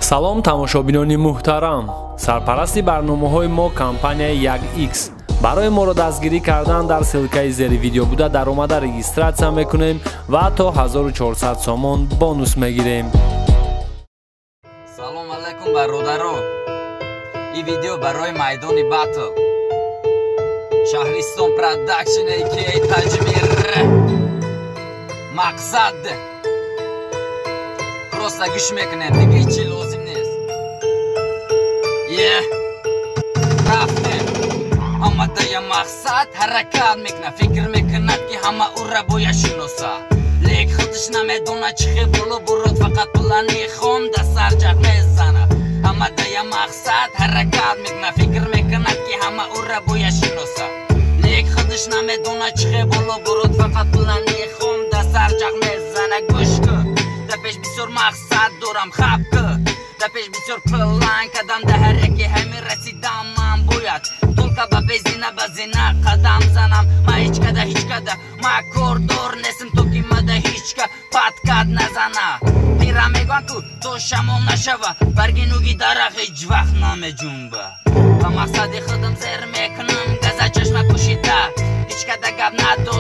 салом тамошобинони муҳтарам. Сарпарасти барномаҳои мо компанияи 1x барои моро дастгирӣ кардан дар ссилкаи зери видео буда даромада регистратсия мекунем ва то 1400 сомон бонус мегирем. Салом алайкум бародаро. И видео барои майдони батл. Шаҳристон продакшн aka Таҷмир. Мақсад просто гӯш мекунем, дига ҳичи лозим нест. Рафтем. Омадая мақсад ҳаракат мекунад, фикр мекунад ки ҳама ӯра бояд шиносад. Лек худаш намедонад чӣ хел боло бурад, фақат плани хонда сарҷақ мезанад. Омадая мақсад ҳаракат мекунад, фикр мекунад ки ҳама ӯра бояд шиносад. Лек худаш намедонад чӣ хел боло бурад, фақат плани хонда сарҷақ мезанад. Гӯш кун, да пеш бисёр мақсад дорам, хаб кун, да пеш бисёр план кадам, да ҳар яке ҳамин расидам ман бояд. Толка ба безина ба зина қадам занам, ма ҳеч када ма кордор нестам, то ки мада ҳечка падкат назана. Мира мегӯям ку то шамол нашава, барги нуги дарах ҳеҷ вақт намеҷунба. Ба мақсади худам зер мекунам, газа чашма пӯшида, ҳеч када гап надор